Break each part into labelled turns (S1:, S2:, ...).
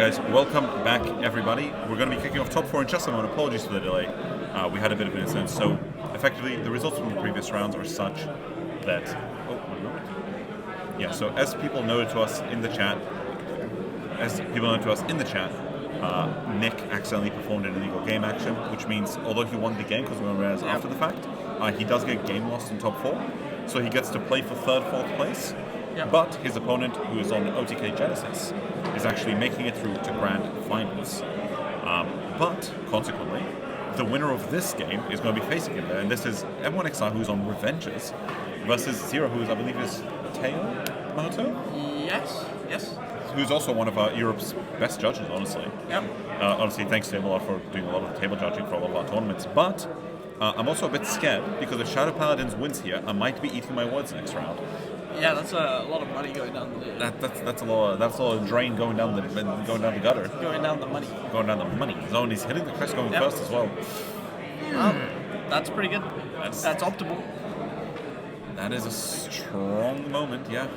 S1: guys, welcome back everybody. We're going to be kicking off top 4 in just a moment. Apologies for the delay. We had a bit of an incident, so effectively the results from the previous rounds are such that... Oh, 1 moment. Yeah, so as people noted to us in the chat, Nick accidentally performed an illegal game action, which means although he won the game because we won res after the fact, he does get game lost in top 4, so he gets to play for 3rd, 4th place. Yep. But his opponent, who is on OTK Genesis, is actually making it through to Grand Finals. But, consequently, the winner of this game is going to be facing him there, and this is M1XR, who's on Revenges, versus Zero, who is, I believe, is Teo Mahoto?
S2: Yes.
S1: Who's also one of Europe's best judges, honestly.
S2: Yep.
S1: Honestly, thanks to him a lot for doing a lot of table judging for a lot of our tournaments. But I'm also a bit scared, because if Shadow Paladins wins here, I might be eating my words next round.
S2: Yeah, that's a lot of money going down the...
S1: That's a lot of drain going down the gutter.
S2: Going down the money.
S1: Going down the money zone. He's hitting the crest going first as well.
S2: That's pretty good. That's optimal.
S1: That is a strong moment, yeah.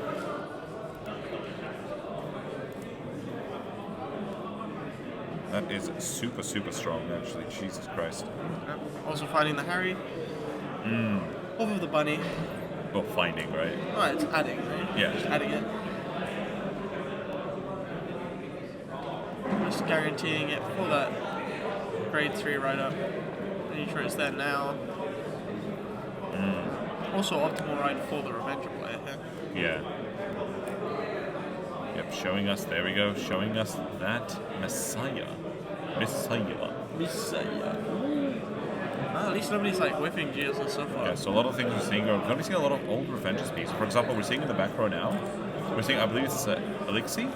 S1: That is super, super strong, actually. Jesus Christ.
S2: Also finding the Harri. Off of the bunny.
S1: Well, finding, right?
S2: Oh, it's adding, right?
S1: Yeah.
S2: Just adding it. Just guaranteeing it for that grade 3 write-up. Making sure it's there now. Also optimal right for the Revenger player here.
S1: Yeah. Yep, showing us, there we go, showing us that Messiah.
S2: Well, at least nobody's like whipping gears and so far.
S1: Yeah, so a lot of things we're seeing are going to be seeing a lot of old Revenges pieces. For example, we're seeing in the back row now, we're seeing, I believe it's Elixir?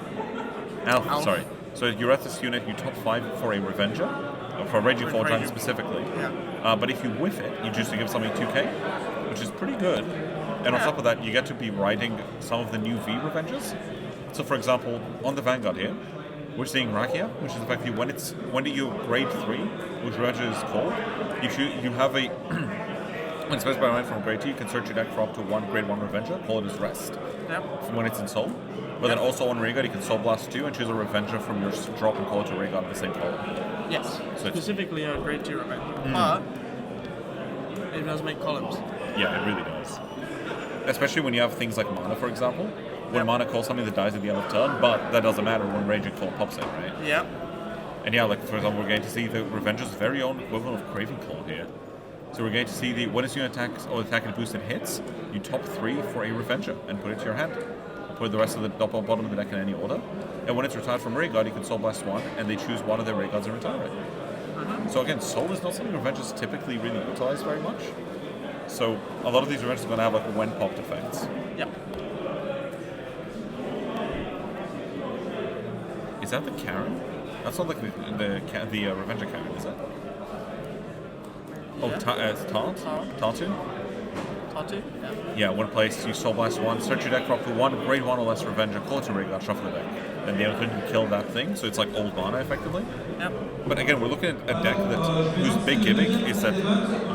S1: Alpha, sorry. So you're at this unit, you top 5 for a Revenger, for a Raging Fall Giant specifically.
S2: Yeah.
S1: But if you whiff it, you choose to give something 2k, which is pretty good. And on top of that, you get to be riding some of the new V Revengers. So for example, on the Vanguard here, we're seeing Rakia, which is effectively when you grade 3, which Revenger is called, you have a when specified right from grade 2, you can search your deck for up to 1 grade 1 Revenger, call it as rest.
S2: Yep.
S1: From when it's in Soul. But then also on Rayguard, you can Soul Blast 2 and choose a Revenger from your drop and call it to Rayguard in the same color.
S2: Yes. So specifically a grade 2 Revenger. But it does make columns.
S1: Yeah, it really does. Especially when you have things like Mana, for example. When Mana calls something that dies at the end of turn, but that doesn't matter when Raging Claw pops in, right?
S2: Yeah.
S1: And yeah, like for example, we're going to see the Revenger's very own equivalent of Craving Claw here. So we're going to see when it's your attacks or attack and boosted hits, you top 3 for a Revenger and put it to your hand. Put the rest of the bottom of the deck in any order. And when it's retired from Rayguard, you can Soul Blast 1, and they choose one of their Rayguards and retire it. So again, Soul is not something Revengers typically really utilize very much. So a lot of these Revengers are going to have like when popped effects.
S2: Yep.
S1: Is that the Karen? That's not like the Revenger Karen, is it? Oh, Tartu?
S2: Tartu? Yeah.
S1: Yeah, one place, you Soul Blast 1, search your deck for up to 1 grade 1 or less Revenger, call it to Rayguard, shuffle the deck. Then the other can kill that thing, so it's like old mana effectively.
S2: Yep.
S1: But again, we're looking at a deck whose big gimmick is that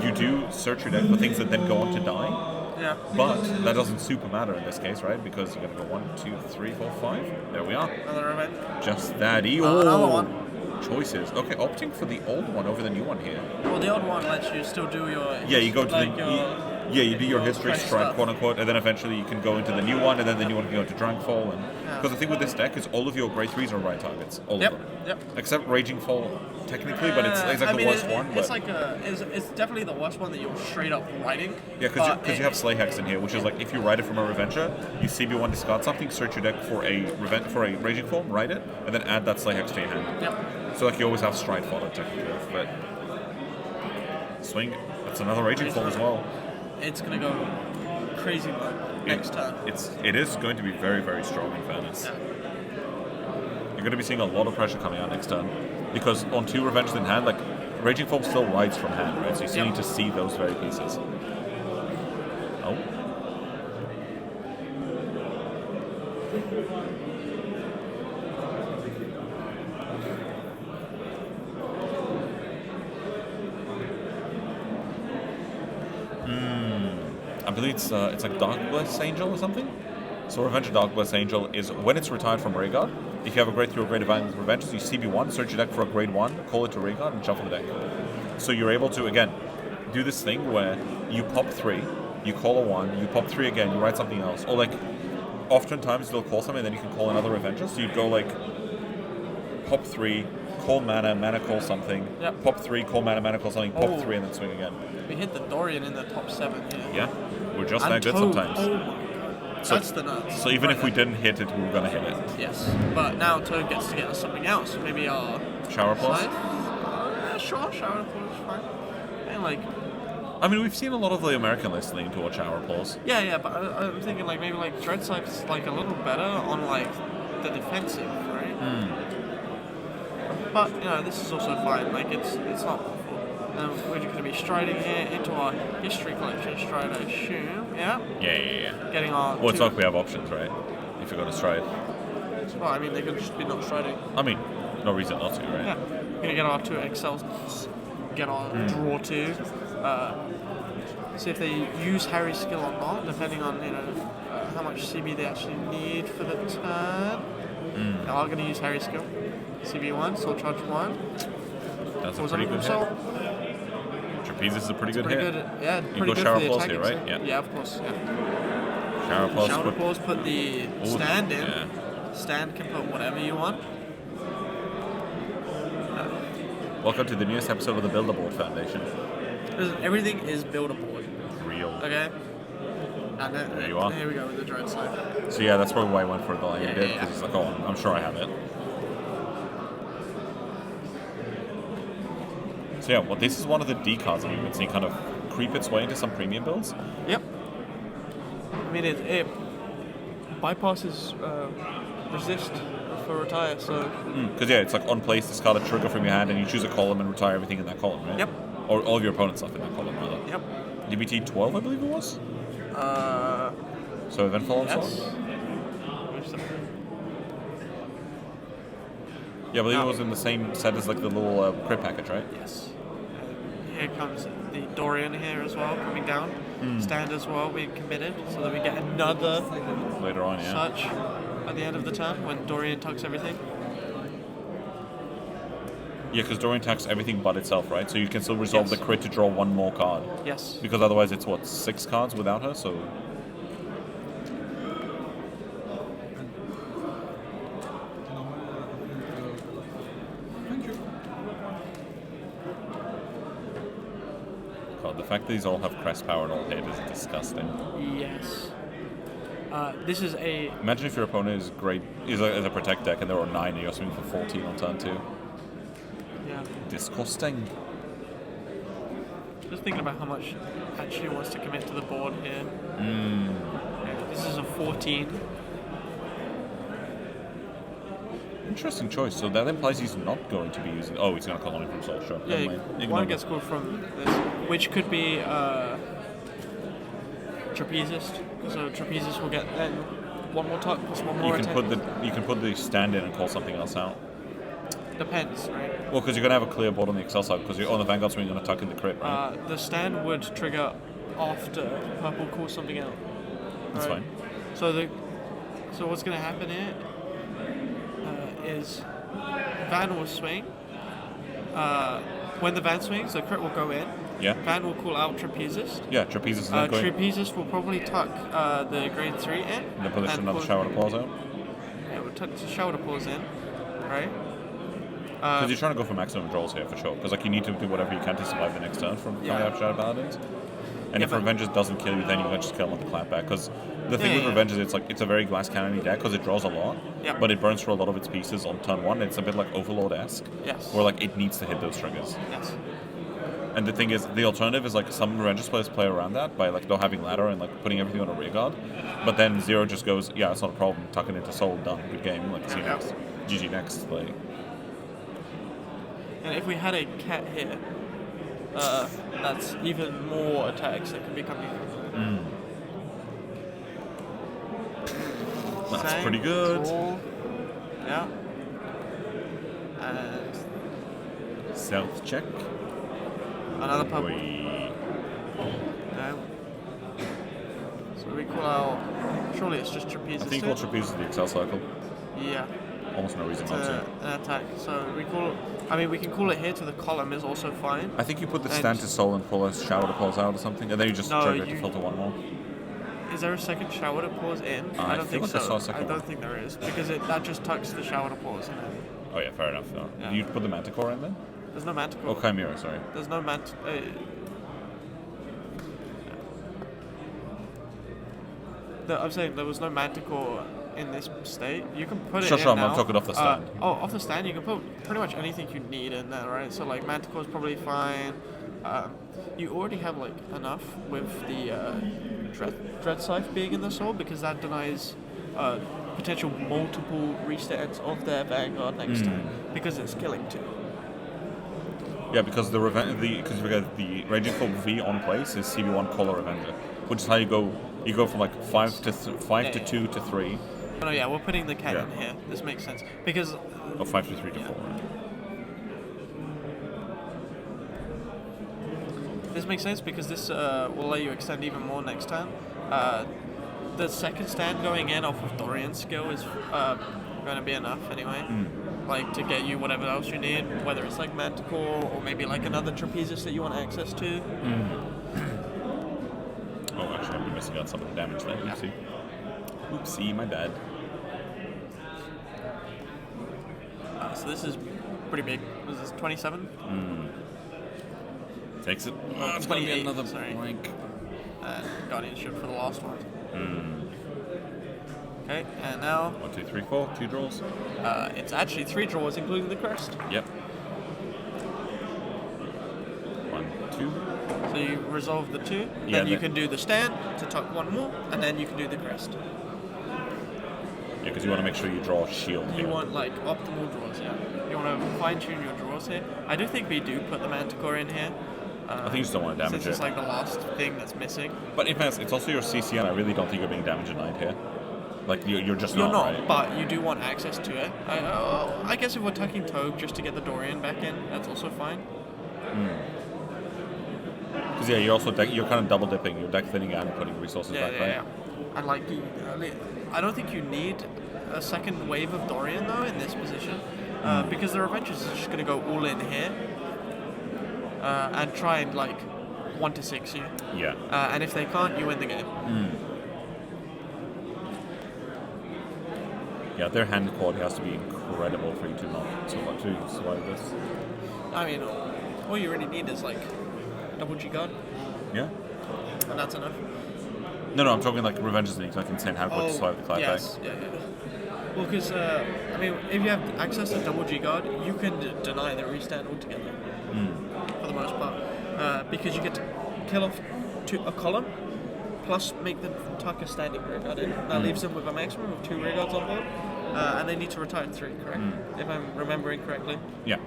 S1: you do search your deck for things that then go on to die.
S2: Yeah.
S1: But that doesn't super matter in this case, right? Because you're going to go 1, 2, 3, 4, 5. There we are.
S2: Another Revenge.
S1: Just that.
S2: Another one.
S1: Choices. Okay, opting for the old one over the new one here.
S2: Well, the old one lets you still do your...
S1: Yeah, you go to you do your history
S2: fresh
S1: strike,
S2: stuff.
S1: quote unquote, and then eventually you can go into the new one, and then the new one can go to Drankfall. Because the thing with this deck is all of your grade 3s are right targets. All of them.
S2: Yep.
S1: Except Raging Fall, technically, but it's like the worst one.
S2: It's like it's definitely the worst one that you're straight up writing.
S1: Yeah, because you have Slay Hex in here, which is like if you write it from a Revenger, you CB1 discard something, search your deck for a Raging Fall, write it, and then add that Slay Hex to your hand.
S2: Yep.
S1: So like you always have Stride fodder technically, but swing. That's another Raging Fall as well.
S2: It's gonna go crazy next turn.
S1: It is going to be very, very strong in fairness.
S2: Yeah.
S1: You're going to be seeing a lot of pressure coming out next turn because on 2 Revengers in hand, like Raging Fall still rides from hand, right? So you still need to see those very pieces. Oh. I believe it's like Dark Bless Angel or something. So Revenger Dark Bless Angel is when it's retired from Rayguard, if you have a grade 3 or grade of Vanguard Revenge, so you CB1, search your deck for a grade 1, call it to rear guard, and shuffle the deck. So you're able to, again, do this thing where you pop 3, you call a 1, you pop 3 again, you write something else. Or, like, oftentimes you'll call something, then you can call another Revenger. So you'd go, like, pop 3, call mana call something, pop 3, call mana call something, pop 3, and then swing again.
S2: We hit the Dorian in the top 7 here.
S1: Yeah, we're just that good sometimes.
S2: Oh my god. That's the nuts.
S1: So even if we didn't hit it, we were going to hit it.
S2: Yes, but now Toad gets to get us something else. Maybe our...
S1: Shower Pulse?
S2: Sure, Shower Pulse is fine. And like...
S1: I mean, we've seen a lot of the American lists lean towards Shower Pulse.
S2: Yeah, but I'm thinking like maybe like Dread Scythe's like a little better on like the defensive, right? But, you know, this is also fine. Like, it's not awful. We're going to be striding here into our history collection stride, I assume. Yeah?
S1: Yeah.
S2: Getting our...
S1: Well, it's like we have options, right? If you're going to stride.
S2: Well, I mean, they could just be not striding.
S1: I mean, no reason not to, right?
S2: Yeah. We're going to get our 2 excels, get our draw 2. See if they use Harry's skill or not, depending on, you know, how much CB they actually need for the turn. They are going to use Harry's skill. CB1, Soul Charge 1.
S1: That's a pretty good hit. Trapeze is a pretty good hit.
S2: Yeah,
S1: you
S2: pretty
S1: go
S2: good
S1: Shower
S2: for the
S1: Pulse here, right?
S2: Yeah, of course. Yeah.
S1: Shower Pulse.
S2: Shower Pulse, put the stand in.
S1: Yeah.
S2: Stand can put whatever you want.
S1: Welcome to the newest episode of the Build-A-Board Foundation.
S2: Listen, everything is build-a-board.
S1: Real.
S2: Okay? And then,
S1: there you are.
S2: Here we go with the Dread Scythe.
S1: So yeah, that's probably why I went for it the way he did, because he's like, oh, I'm sure I have it. So yeah, well, this is one of the D cards that you can see kind of creep its way into some premium builds.
S2: Yep. I mean, it bypasses resist for retire, so...
S1: Because yeah, it's like on place, discard a trigger from your hand, and you choose a column and retire everything in that column, right?
S2: Yep.
S1: Or all of your opponent's stuff in that column, rather.
S2: Yep.
S1: DBT 12, I believe it was? So Eventful Onslaught?
S2: Yes.
S1: Yeah, I believe it was in the same set as like the little crit package, right?
S2: Yes. Here comes the Dorian here as well, coming down. Stand as well, being committed, so that we get another
S1: later on,
S2: such at the end of the turn when Dorian tucks everything.
S1: Yeah, because Dorian attacks everything but itself, right? So you can still resolve the crit to draw one more card.
S2: Yes.
S1: Because otherwise it's, what, 6 cards without her, so... God, the fact that these all have crest power and all hit is disgusting.
S2: Yes. This is a...
S1: Imagine if your opponent is great, is a protect deck and they're on 9 and you're swinging for 14 on turn 2.
S2: Yeah.
S1: Disgusting.
S2: Just thinking about how much actually wants to commit to the board here. This is a 14.
S1: Interesting choice. So that implies he's not going to be using... Oh, he's going to call on it from Soul, sure.
S2: Yeah, one gets called from this, which could be Trapezist. So Trapezist will get then one more tuck plus one more attack.
S1: You can put the stand in and call something else out.
S2: Depends, right?
S1: Well, because you're going to have a clear board on the Excel side, because on the Vanguard swing you're going to tuck in the crit, right?
S2: The stand would trigger after Purple calls something out.
S1: That's fine.
S2: So what's going to happen here is Van will swing. When the Van swings, the crit will go in.
S1: Yeah.
S2: Van will call out Trapezist.
S1: Yeah, Trapezist is not going...
S2: Trapezist will probably tuck the grade 3 in.
S1: And then put another Shower to Pause out?
S2: Yeah, we'll tuck the Shower to Pause in, right?
S1: Because you're trying to go for maximum draws here, for sure. Because like you need to do whatever you can to survive the next turn from coming out of Shadow Paladins. And if Revengers doesn't kill you, then you can just kill him with the clapback. Because the thing with Revengers, it's a very glass cannon-y deck because it draws a lot, but it burns through a lot of its pieces on turn 1. It's a bit like Overlord-esque, where like it needs to hit those triggers.
S2: Yes.
S1: And the thing is, the alternative is like some Revengers players play around that by like not having ladder and like putting everything on a rear guard. But then Zero just goes, yeah, it's not a problem, tuck it into Soul, done, good game, like see next, GG next, like.
S2: And if we had a cat here, that's even more attacks that could be coming in.
S1: That's pretty good.
S2: Draw. Yeah. And
S1: Self check.
S2: another purple.
S1: Wait.
S2: No. So we call out. Surely it's just Trapeze.
S1: I think called Trapeze is the Excel cycle.
S2: Yeah.
S1: almost no reason not to.
S2: An attack. So we call. We can call it here to the column is also fine.
S1: I think you put the stand to soul and pull a shower to pause out or something, and then you just trigger it to filter one more.
S2: Is there a second shower to pause in?
S1: I
S2: don't
S1: feel
S2: think
S1: like I
S2: so.
S1: saw a second
S2: I don't
S1: one.
S2: think there is because that just tucks the shower to pause. And then
S1: Oh yeah, fair enough. No.
S2: Yeah.
S1: You put the Manticore in then?
S2: there's no Manticore.
S1: Oh, Chimera, sorry.
S2: There's no I'm saying there was no Manticore in this state. You can put it in
S1: Sure,
S2: now.
S1: I'm talking off the stand.
S2: Off the stand, you can put pretty much anything you need in there, right? So like Manticore's probably fine. You already have like enough with the Dread Scythe being in the soul because that denies potential multiple resets of their Vanguard next time because it's killing 2.
S1: Yeah, because the Raging Form V on place is CB1 Color Revenger, which is how you go. You go from like 5 to 2 to 3.
S2: Oh yeah, we're putting the cannon here. This makes sense because.
S1: 5 to 3 to 4.
S2: This makes sense because this will let you extend even more next turn. The second stand going in off of Dorian's skill is going to be enough anyway. Like to get you whatever else you need, whether it's like Manticore or maybe like another Trapezius that you want access to.
S1: Oh, actually, I've been missing out some of the damage there. Oopsie. Oopsie, my bad.
S2: So this is pretty big. Was this 27?
S1: Takes it. Oh, it's going to be another
S2: sorry.
S1: blank.
S2: Guardianship for the last one. Okay, and now
S1: 1, 2, 3, 4. 2 draws.
S2: it's actually 3 draws, including the crest.
S1: Yep. 1, 2.
S2: So you resolve the 2,
S1: Yeah,
S2: then you can do the stand to tuck 1 more, and then you can do the crest.
S1: Yeah, because you want to make sure you draw a shield
S2: You
S1: here.
S2: want like optimal draws, yeah. You want to fine tune your draws here. I do think we do put the Manticore in here.
S1: I think you just don't want to damage
S2: Since it's
S1: it.
S2: like the last thing that's missing.
S1: But in fact, it's also your CC, and I really don't think you're being damage denied here. Like, you're just
S2: You're
S1: not,
S2: not,
S1: right?
S2: but you do want access to it. I guess if we're tucking Togue just to get the Dorian back in, that's also fine.
S1: Because, yeah, you're kind of double dipping. You're deck thinning and putting resources back, right?
S2: Yeah. And like, I don't think you need a second wave of Dorian though in this position, because the Revengers is just gonna go all in here, and try and like 1 to 6 you.
S1: Yeah.
S2: And if they can't, you win the game.
S1: Yeah, their hand quality has to be incredible for you to not to survive this.
S2: I mean, all you really need is like double G guard,
S1: Yeah.
S2: and that's enough.
S1: No, I'm talking like Revenge's needs like insane hand quality to survive the climax.
S2: Yes, yeah. Well, because if you have access to double G guard, you can deny the restand altogether. For the most part, because you get to kill off a column, plus make them tuck a standing rear guard in. That leaves them with a maximum of 2 rear guards on board, and they need to retire 3, correct? If I'm remembering correctly.
S1: Yeah.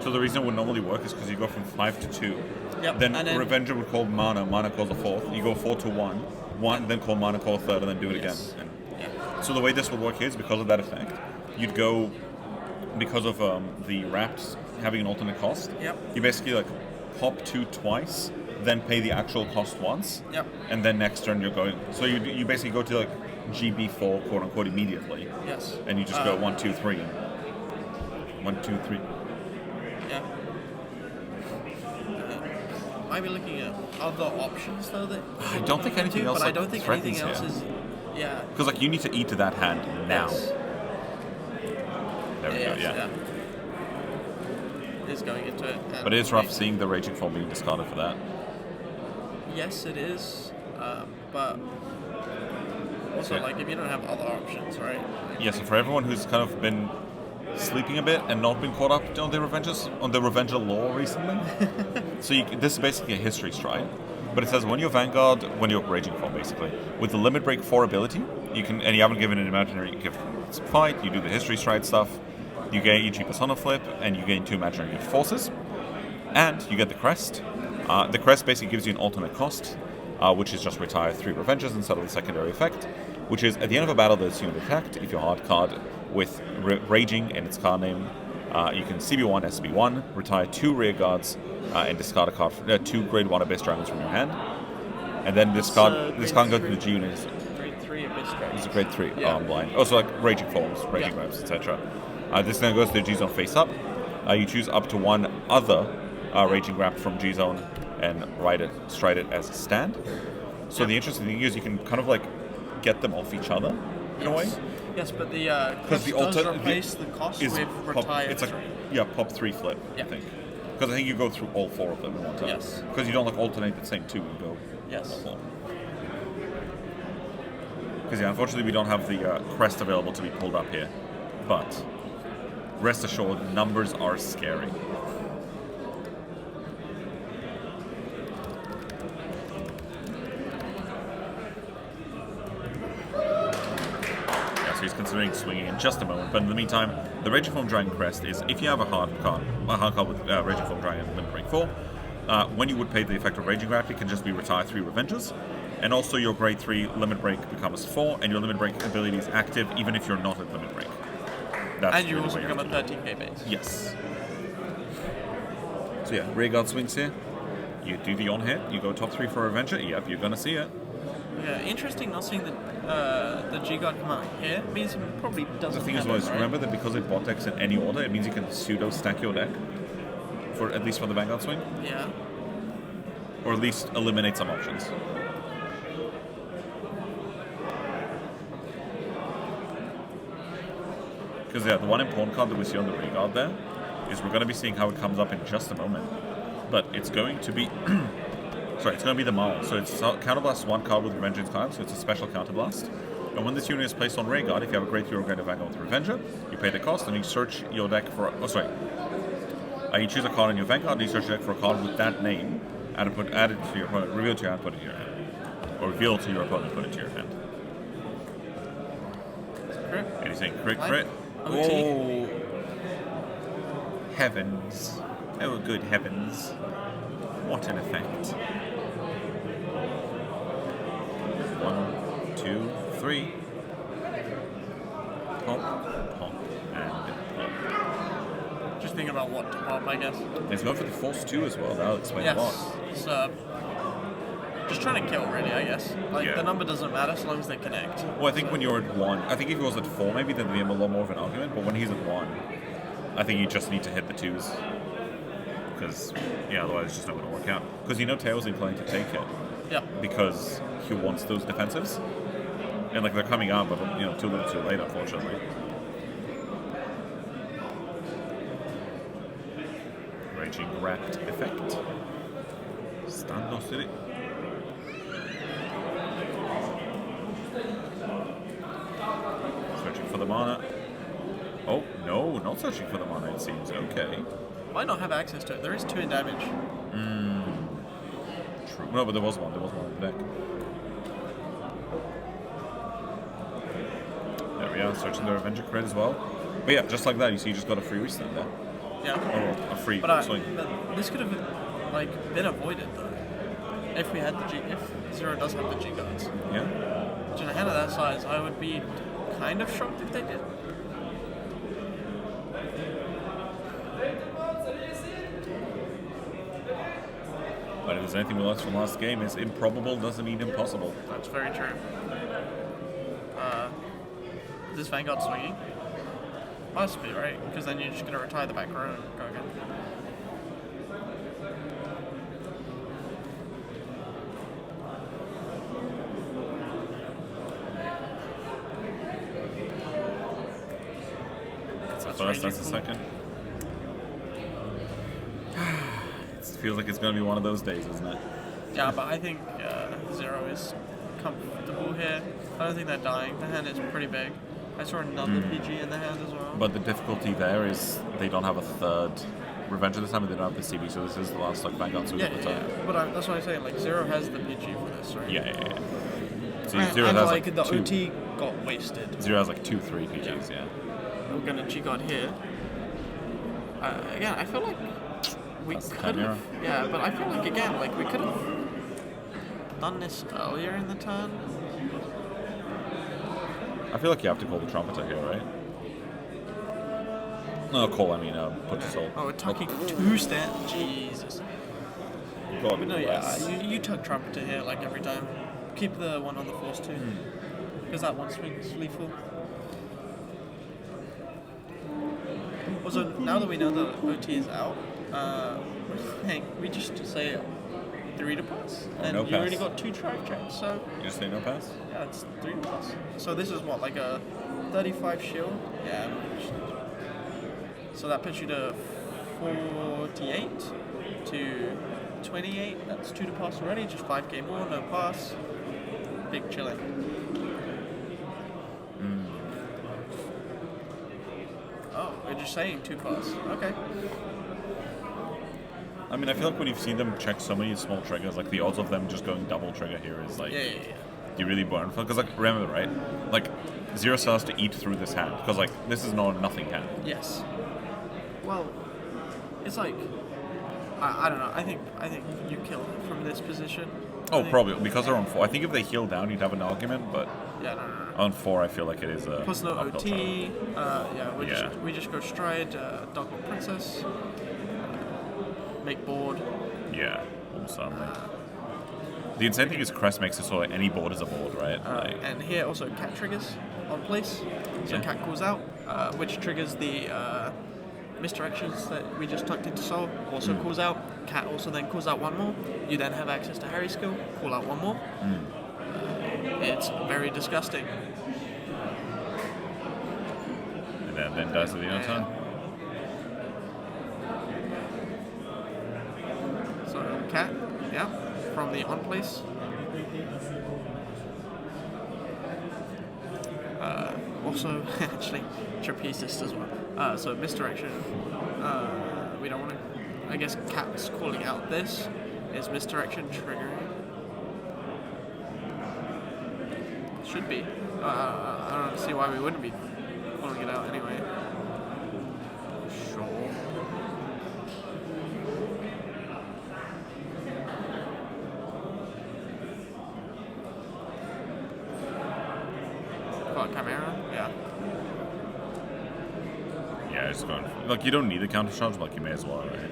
S1: So the reason it would normally work is because you go from 5 to 2.
S2: Yep.
S1: Then
S2: and
S1: Revenger would call Mana calls a 4th. You go 4 to 1, then call Mana, call a 3rd, and then do it
S2: Yes.
S1: again.
S2: Yeah.
S1: So the way this would work is because of that effect, you'd go because of the wraps having an alternate cost.
S2: Yep.
S1: You basically like pop 2 twice, then pay the actual cost once.
S2: Yep.
S1: And then next turn you're going. So you basically go to like GB4 quote unquote immediately.
S2: Yes.
S1: And you just go 1, 2, 3. 1, 2, 3.
S2: Yeah. Might be looking at other options though that
S1: I don't think anything else.
S2: but
S1: Like,
S2: I don't think
S1: threatens
S2: anything else
S1: here.
S2: is. Yeah.
S1: Because like you need to eat to that hand now.
S2: Yes.
S1: There we go.
S2: Yes,
S1: Yeah.
S2: Is going into it.
S1: But it is rough seeing the Raging Form being discarded for that.
S2: Yes, it is. But also,
S1: Yeah.
S2: like, if you don't have other options, right? Like,
S1: Yeah. So for everyone who's kind of been sleeping a bit and not been caught up on the Revenger lore recently, so this is basically a history stride. But it says when you're Raging Form basically, with the Limit Break 4 ability, you can, and you haven't given an imaginary gift fight, you do the history stride stuff, you gain you cheapest on a flip, and you gain 2 imaginary gift forces, and you get the crest. The crest basically gives you an alternate cost, which is just retire 3 Revengers instead of the secondary effect, which is at the end of a battle that's unit attacked, if your hard card with Raging in its card name, you can CB1, SB1, retire 2 rear guards, and discard a card, 2 grade 1 Abyss Dragons from your hand. And then this card goes to the G unit.
S2: Grade 3 Abyss straight.
S1: It's a grade 3
S2: Yeah.
S1: blind. Also, like Raging Falls, Raging Grabs, etc. This then goes to the G Zone face up. You choose up to one other Raging Grab from G Zone and stride it as a stand. So the interesting thing is you can kind of like get them off each other in a way.
S2: Yes, but the
S1: Because the
S2: does
S1: alternate
S2: replace the cost with retire
S1: it's like
S2: 3.
S1: pop 3 flip.
S2: Yeah.
S1: I think. Because I think you go through all 4 of them in one time.
S2: Yes.
S1: Because you don't like alternate the same 2 and go.
S2: Yes.
S1: all 4. Because unfortunately we don't have the crest available to be pulled up here, but rest assured, numbers are scary. Yeah, so he's considering swinging in just a moment, but in the meantime, the Raging Foam Dragon crest is if you have a hard card with Raging Foam Dragon and Limit Break 4, when you would pay the effect of Raging Grab, it can just be retire 3 Revengers. And also your grade 3 limit break becomes 4, and your limit break ability is active even if you're not at limit break. That's
S2: And you
S1: really
S2: also
S1: what
S2: become a
S1: have to
S2: 13k base.
S1: do. Yes. So yeah, rear guard swings here. You do the on hit, you go top 3 for Avenger. Yep, you're gonna see it.
S2: Yeah, interesting not seeing the G guard come out here. Means it probably doesn't.
S1: The thing is,
S2: have it,
S1: was
S2: right?
S1: remember that because it bot decks in any order, it means you can pseudo stack your deck, for at least for the Vanguard swing,
S2: Yeah.
S1: or at least eliminate some options. Because yeah, the one important card that we see on the rear guard there is we're going to be seeing how it comes up in just a moment. But it's going to be, sorry, it's going to be the Maul. So it's counterblast 1 card with Revengeance card, so it's a special counterblast. And when this unit is placed on rear guard, if you have a grade 3 or greater Vanguard with Revenger, you pay the cost and you search your deck for, you choose a card in your Vanguard and you search your deck for a card with that name, add it to your opponent, reveal it to your hand, put it in your hand. Or reveal it to your opponent, put it to your hand.
S2: Crit.
S1: Anything crit.
S2: OT.
S1: Oh, heavens. Oh, good heavens. What an effect. 1, 2, 3. Pop, and pop.
S2: Just thinking about what to pop, I guess.
S1: He's going for the Force 2 as well. That'll explain a lot.
S2: Yes. It's just trying to kill, really, I guess. Like,
S1: Yeah.
S2: the number doesn't matter as long as they connect.
S1: Well, I think when you're at 1, I think if he was at 4, maybe there'd be a lot more of an argument. But when he's at 1, I think you just need to hit the 2s. Because, yeah, otherwise it's just not going to work out. Because you know Tails is planning to take it.
S2: Yeah.
S1: Because he wants those defensives. And, like, they're coming out, but, you know, too little too late, unfortunately. Raging Wrapped effect. Stand City. Searching for the mana. Oh, no, not searching for the mana, it seems. Okay.
S2: Might not have access to it. There is 2 in damage.
S1: True. No, but there was one. There was one in the deck. There we are, searching the Revenger crit as well. But yeah, just like that, you see you just got a free restand there.
S2: Yeah.
S1: Or a free
S2: But,
S1: swing.
S2: but this could have been avoided though. If we had if Zero does have the G guards.
S1: Yeah.
S2: Which in a hand of that size, I would be kind of shocked if they did.
S1: But if there's anything we learned from last game, is improbable doesn't mean impossible.
S2: That's very true. This Vanguard swinging? Must be, right? Because then you're just going to retire the back row and go again.
S1: That's the
S2: That's
S1: first,
S2: really
S1: that's the
S2: cool.
S1: second. It feels like it's going to be one of those days, isn't it?
S2: Yeah, but I think Zero is comfortable here. I don't think they're dying. The hand is pretty big. I saw another PG in the hand as well.
S1: But the difficulty there is they don't have a third Revenger this time, and they don't have the CB, so this is the last like Vanguard swing
S2: yeah,
S1: of the
S2: yeah,
S1: time.
S2: yeah. But that's what I'm saying. Like Zero has the PG for this, right?
S1: Yeah. So
S2: And,
S1: Zero
S2: and
S1: has
S2: like
S1: like
S2: the
S1: two.
S2: OT got wasted.
S1: Zero has like 2-3 PGs, yeah.
S2: We're gonna G guard here. Again, I feel like we
S1: That's the
S2: could
S1: Chimera.
S2: have. Yeah, but I feel like again, like we could have done this earlier in the turn.
S1: I feel like you have to call the Trumpeter here, right? No, call, put to soul.
S2: Oh, we're tucking 2 stand. Jesus.
S1: God
S2: But no,
S1: bless.
S2: yeah, you tuck Trumpeter here like every time. Keep the one on the force too. because that one swing is lethal. Also, now that we know the OT is out, we just say 3 to pass, and
S1: No
S2: you
S1: pass.
S2: already got 2 drive checks, so
S1: You just say no pass?
S2: yeah, it's 3 to pass. So this is what, like a 35 shield? Yeah. So that puts you to 48 to 28. That's 2 to pass already. Just 5k more, no pass. Big chilling. Oh, we're just saying 2 pass. Okay.
S1: I mean, I feel like when you've seen them check so many small triggers, like the odds of them just going double trigger here is like,
S2: Yeah.
S1: you really burn for. Because like, remember, right? Like, Zero still has to eat through this hand because like this is not a nothing hand.
S2: Yes. Well, it's like I don't know. I think you kill from this position.
S1: Oh, probably because they're on 4. I think if they heal down, you'd have an argument, but
S2: Yeah, no.
S1: on 4, I feel like it is a
S2: Plus no
S1: uphill
S2: OT.
S1: battle.
S2: We just go stride, Dogwood Princess, make board.
S1: Yeah, almost certainly. The insane thing is Crest makes it so like any board is a board, right?
S2: And here also cat triggers on place. So
S1: Yeah.
S2: cat calls out, which triggers the misdirections that we just tucked into soul. Also calls out. Cat also then calls out one more. You then have access to Harry's skill. Call out one more. It's very disgusting.
S1: And then dies at the end of time.
S2: So cat, yeah, from the on place. Also, actually, trapezist as well. So misdirection. We don't want to. I guess cat's calling out this is misdirection triggering. Should be. I don't see why we wouldn't be calling it out anyway. Sure. Chimera? Yeah.
S1: Yeah, it's going. Like you don't need the counter charge, but like you may as well, right?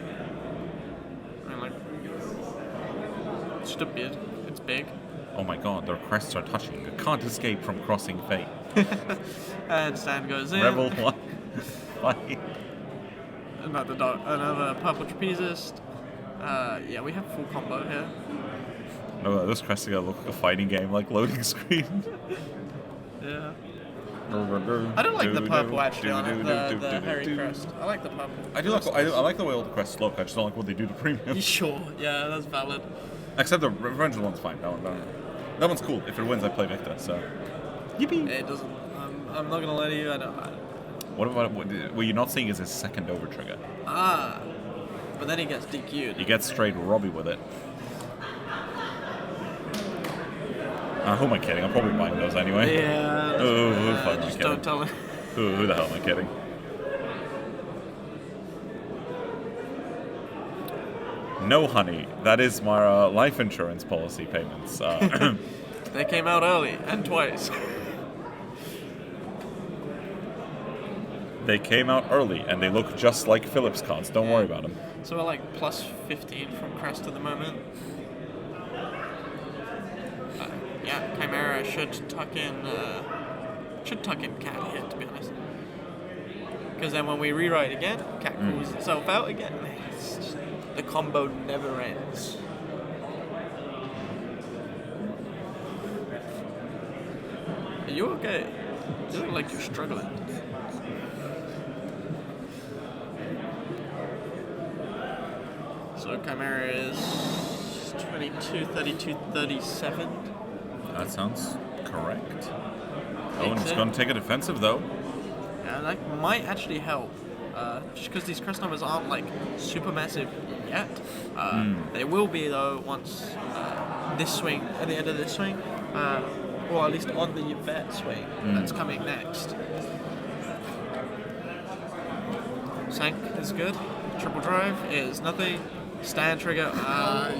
S2: I mean, like, it's just a bit. It's big.
S1: Oh my god, their crests are touching. You can't escape from crossing fate.
S2: And stand goes in.
S1: Rebel 1. Fight.
S2: Another purple trapezist. Yeah, we have full combo here.
S1: No, this crest is gonna look like a fighting game, like loading screen.
S2: Yeah. I don't like the purple actually on it, the
S1: do,
S2: Harry crest. I like the purple.
S1: I like the way all the crests look. I just don't like what they do to premium.
S2: You sure? Yeah, that's valid.
S1: Except the Revenge one's fine. That one's cool. If it wins, I play Victor. So, yippee!
S2: It doesn't. I'm not gonna lie to you. I don't.
S1: What about what you're not seeing is his second over trigger.
S2: But then he gets DQ'd.
S1: You get straight Robbie with it. Who am I kidding? I'm probably buying those anyway.
S2: Yeah.
S1: Who the fuck am I
S2: just
S1: kidding?
S2: don't tell him.
S1: Who the hell am I kidding? No, honey. That is my life insurance policy payments.
S2: They came out early and twice.
S1: They came out early and they look just like Phillips cards. Don't worry about them.
S2: So we're like plus 15 from crest at the moment. Yeah, Chimera should tuck in Cat here, to be honest. Because then when we rewrite again, Cat calls itself out again. It's just, the combo never ends. Are you okay? You look like you're struggling. So Chimera is 22, 32, 37.
S1: That sounds correct. Oh, and it's going to take a defensive, though.
S2: Yeah, that might actually help. Just because these crest numbers aren't like super massive yet. They will be though once this swing, at the end of this swing, or at least on the vet swing that's coming next. Sank is good. Triple drive is nothing. Stand trigger.
S1: Either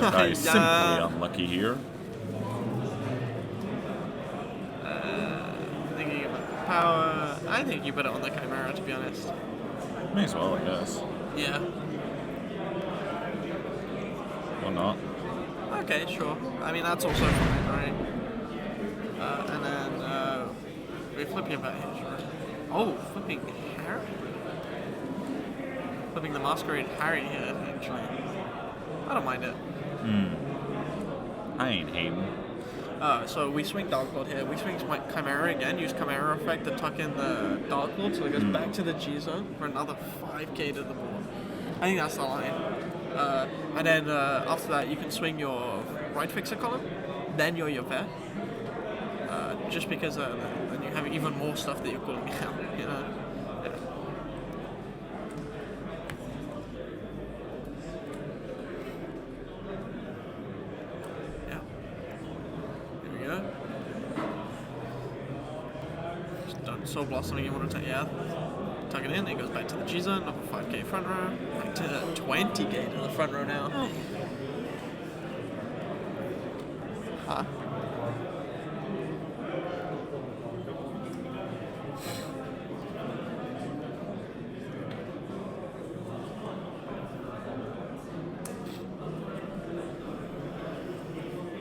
S1: guy is simply unlucky here.
S2: Thinking about power. I think you put it on the Chimera, to be honest.
S1: May as well, I guess.
S2: Yeah.
S1: Or not.
S2: Okay, sure. I mean, that's also fine, right? And then we flip your back. Oh, flipping Harri? Flipping the Masquerade Harri here, actually. I don't mind it.
S1: I ain't hating.
S2: So we swing Dark Lord here. We swing Chimera again. Use Chimera effect to tuck in the Dark Lord, so it goes back to the G zone for another 5k to the board. I think that's the line. And then after that, you can swing your right fixer column, then your Yopet. Just because then you have even more stuff that you're calling out, you know. Yeah. There we go. Just done Soul Blossoming. You want to take tuck it in. It goes back to the G zone. Up 5k front row. Back to 20k to the front row now. Huh?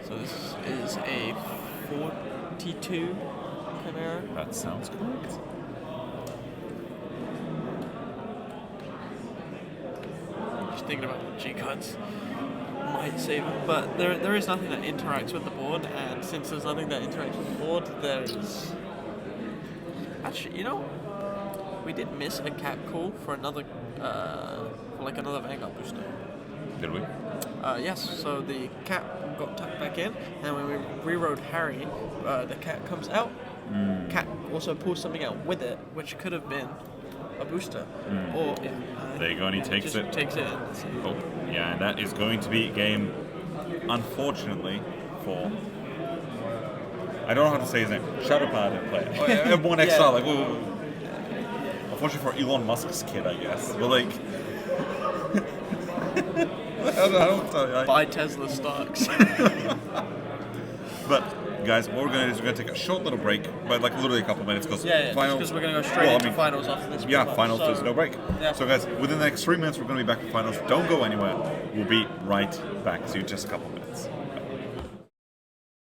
S2: So this is a 42 Chimera.
S1: That sounds correct.
S2: Just thinking about what G cards might save it, but there is nothing that interacts with the board, and since there's nothing that interacts with the board, there is. Actually, you know, we did miss a cap call for another, for like another Vanguard booster.
S1: Did we?
S2: Yes, so the cat got tucked back in, and when we rewrote Harri, the cat comes out. Cat also pulls something out with it, which could have been a booster. Or
S1: there you go, and he takes it.
S2: Takes it.
S1: Oh, yeah, and that is going to be a game, unfortunately, for. I don't know how to say his name. Shadow Paladin player. One extra, like. Unfortunately for Elon Musk's kid, I guess. But like. I don't tell you.
S2: Buy Tesla stocks.
S1: But guys, what we're gonna do is we're gonna take a short little break, but like literally a couple minutes, because finals.
S2: Because we're gonna go straight into finals after this.
S1: Yeah, finals. So, there's no break.
S2: Yeah.
S1: So guys, within the next 3 minutes, we're gonna be back for finals. Don't go anywhere. We'll be right back. See you in just a couple minutes.